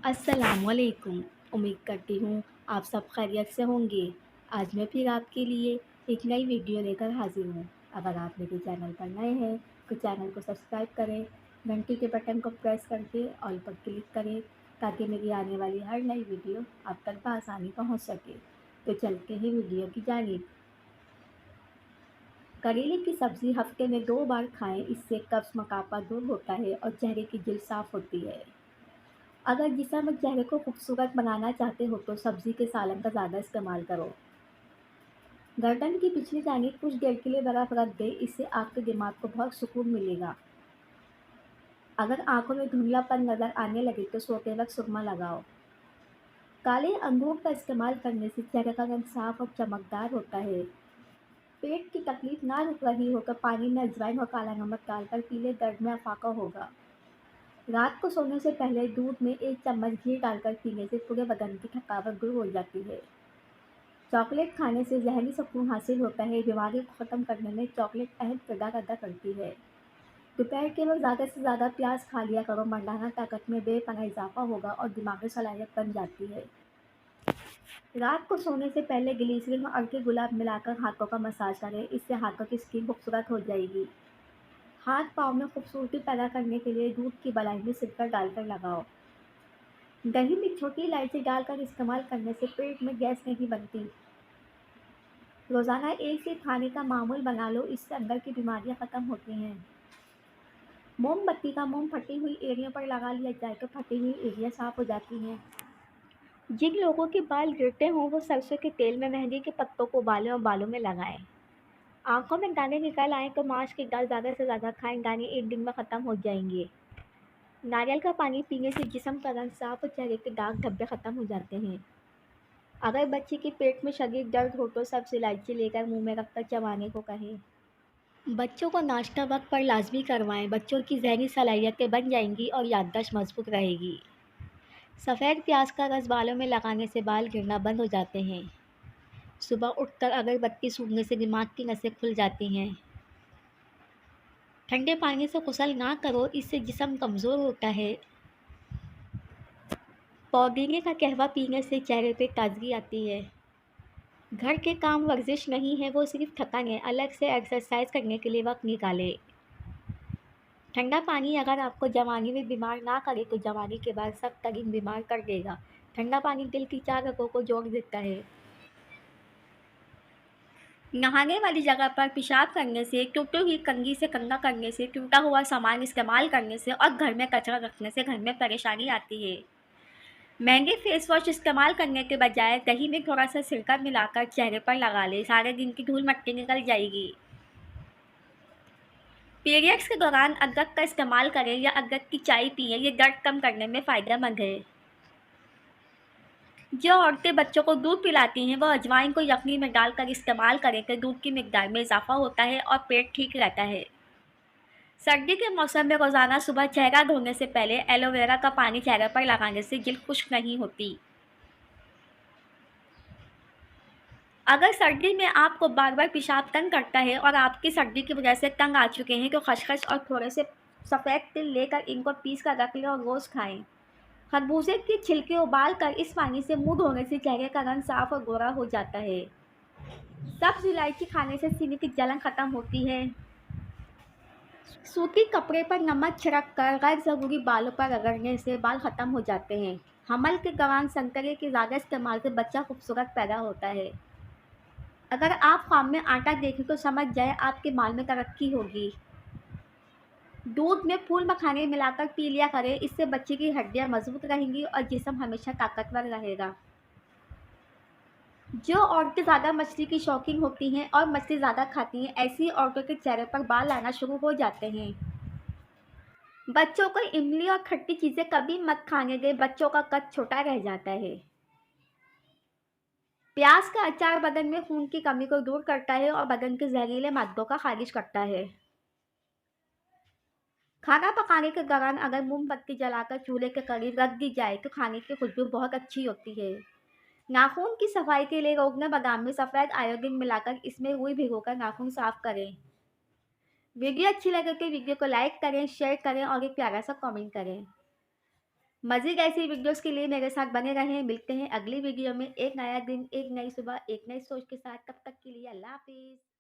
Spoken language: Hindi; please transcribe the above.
अस्सलामुअलैकुम। उम्मीद करती हूँ आप सब खैरियत से होंगे। आज मैं फिर आपके लिए एक नई वीडियो लेकर हाज़िर हूँ। अगर आप मेरे चैनल पर नए हैं तो चैनल को सब्सक्राइब करें, घंटी के बटन को प्रेस करके ऑल पर क्लिक करें ताकि मेरी आने वाली हर नई वीडियो आप तक बआसानी पहुँच सके। तो चलते हैं वीडियो की जानिब। करेले की सब्ज़ी हफ्ते में 2 बार खाएं, इससे कब्ज़ मोटापा दूर होता है और चेहरे की जल्द साफ़ होती है। अगर जिस्म और चेहरे को खूबसूरत बनाना चाहते हो तो सब्ज़ी के सालन का ज़्यादा इस्तेमाल करो। गर्दन की पिछली जानिब कुछ देर के लिए बर्फ़ रख दें, इससे आपके दिमाग को बहुत सुकून मिलेगा। अगर आंखों में धुंधलापन नज़र आने लगे तो सोते वक्त सुरमा लगाओ। काले अंगूर का इस्तेमाल करने से चेहरे का रंग साफ और चमकदार होता है। पेट की तकलीफ ना रुक रही हो तो पानी में अजवाइन और काला नमक डालकर पी ले, दर्द में अफाका होगा। रात को सोने से पहले दूध में 1 चम्मच घी डालकर पीने से पूरे बदन की थकावट दूर हो जाती है। चॉकलेट खाने से ज़हनी सुकून हासिल होता है। बीमारी को ख़त्म करने में चॉकलेट अहम किरदार अदा करती है। दोपहर के वक्त ज़्यादा से ज़्यादा प्याज खा लिया करो, मर्दाना ताकत में बेपनाह इजाफा होगा और दिमागी सलाहियत बन जाती है। रात को सोने से पहले ग्लिसरीन और अर्के गुलाब मिलाकर हाथों का मसाज करें, इससे हाथों की स्किन खूबसूरत हो जाएगी। हाथ पाँव में खूबसूरती पैदा करने के लिए दूध की मलाई में सिरका डालकर लगाओ। दही में छोटी इलायची डालकर इस्तेमाल करने से पेट में गैस नहीं बनती। रोज़ाना एक से खाने का मामूल बना लो, इससे अंदर की बीमारियां ख़त्म होती हैं। मोमबत्ती का मोम फटी हुई एड़ियों पर लगा लिया जाए तो फटी हुई एड़ियां साफ हो जाती हैं। जिन लोगों के बाल गिरते हों वो सरसों के तेल में मेहंदी के पत्तों को उबालें और बालों में लगाएं। आंखों में दाने निकल आए तो माश की दाल ज़्यादा से ज़्यादा खाएं, दाने एक दिन में ख़त्म हो जाएंगे। नारियल का पानी पीने से जिस्म का रंग साफ और चेहरे के दाग धब्बे ख़त्म हो जाते हैं। अगर बच्चे के पेट में शदीद दर्द हो तो सब्ज़ इलायची लेकर मुंह में रखकर चबाने को कहें। बच्चों को नाश्ता वक्त पर लाजमी करवाएं, बच्चों की ज़हनी सलाहियतें बन जाएंगी और याददाश्त मजबूत रहेगी। सफ़ेद प्याज का रस बालों में लगाने से बाल गिरना बंद हो जाते हैं। सुबह उठकर अगरबत्ती सूंघने से दिमाग की नसें खुल जाती हैं। ठंडे पानी से गुसल ना करो, इससे जिस्म कमज़ोर होता है। पुदीने का कहवा पीने से चेहरे पे ताजगी आती है। घर के काम वर्जिश नहीं है, वो सिर्फ थकान है। अलग से एक्सरसाइज करने के लिए वक्त निकालें। ठंडा पानी अगर आपको जवानी में बीमार ना करे तो जवानी के बाद सख्त तरीन बीमार कर देगा। ठंडा पानी दिल की 4 रगों को जोड़ देता है। नहाने वाली जगह पर पेशाब करने से, टूटी हुई कंघी से कंघा करने से, टूटा हुआ सामान इस्तेमाल करने से और घर में कचरा रखने से घर में परेशानी आती है। महंगे फेस वॉश इस्तेमाल करने के बजाय दही में थोड़ा सा सिरका मिलाकर चेहरे पर लगा ले, सारे दिन की धूल मिट्टी निकल जाएगी। पीरियड्स के दौरान अदरक का इस्तेमाल करें या अदरक की चाय पिएं, ये दर्द कम करने में फ़ायदेमंद है। जो औरतें बच्चों को दूध पिलाती हैं वह अजवाइन को यखनी में डालकर इस्तेमाल करें कि दूध की मिकदार में इजाफा होता है और पेट ठीक रहता है। सर्दी के मौसम में रोज़ाना सुबह चेहरा धोने से पहले एलोवेरा का पानी चेहरे पर लगाने से जल्द खुश्क नहीं होती। अगर सर्दी में आपको बार बार पेशाब तंग करता है और आपकी सर्दी की वजह से तंग आ चुके हैं तो खसखस और थोड़े से सफ़ेद तिल लेकर इनको पीस कर रख लें और रोज़ खाएं। खरबूजे के छिलके उबाल कर इस पानी से मुंह धोने से चेहरे का रंग साफ और गोरा हो जाता है। सब्ज़ इलायची खाने से सीने की जलन ख़त्म होती है। सूती कपड़े पर नमक छिड़क कर गैर ज़रूरी बालों पर रगड़ने से बाल ख़त्म हो जाते हैं। हमल के दौरान संतरे के ज़्यादा इस्तेमाल से बच्चा खूबसूरत पैदा होता है। अगर आप ख्वाब में आटा देखें तो समझ जाए आपके माल में तरक्की होगी। दूध में फूल मखाने मिलाकर पी लिया करें, इससे बच्चे की हड्डियां मजबूत रहेंगी और जिस्म हमेशा ताकतवर रहेगा। जो औरतें ज़्यादा मछली की शौकीन होती हैं और मछली ज़्यादा खाती हैं, ऐसी औरतों के चेहरे पर बाल आना शुरू हो जाते हैं। बच्चों को इमली और खट्टी चीज़ें कभी मत खाने दें, बच्चों का कद छोटा रह जाता है। प्याज का अचार बदन में खून की कमी को दूर करता है और बदन के जहरीले मादों का खारिज करता है। खाना पकाने के दौरान अगर मोमबत्ती जलाकर चूल्हे के करीब रख दी जाए तो खाने की खुशबू बहुत अच्छी होती है। नाखून की सफाई के लिए रोगना बादाम में सफ़ेद आयोडीन मिलाकर इसमें रुई भिगोकर नाखून साफ करें। वीडियो अच्छी लगे तो वीडियो को लाइक करें, शेयर करें और एक प्यारा सा कमेंट करें। मज़ीद ऐसी वीडियोज़ के लिए मेरे साथ बने रहें। मिलते हैं अगली वीडियो में। एक नया दिन, एक नई सुबह, एक नई सोच के साथ। तब तक के लिए अल्लाह हाफ़िज़।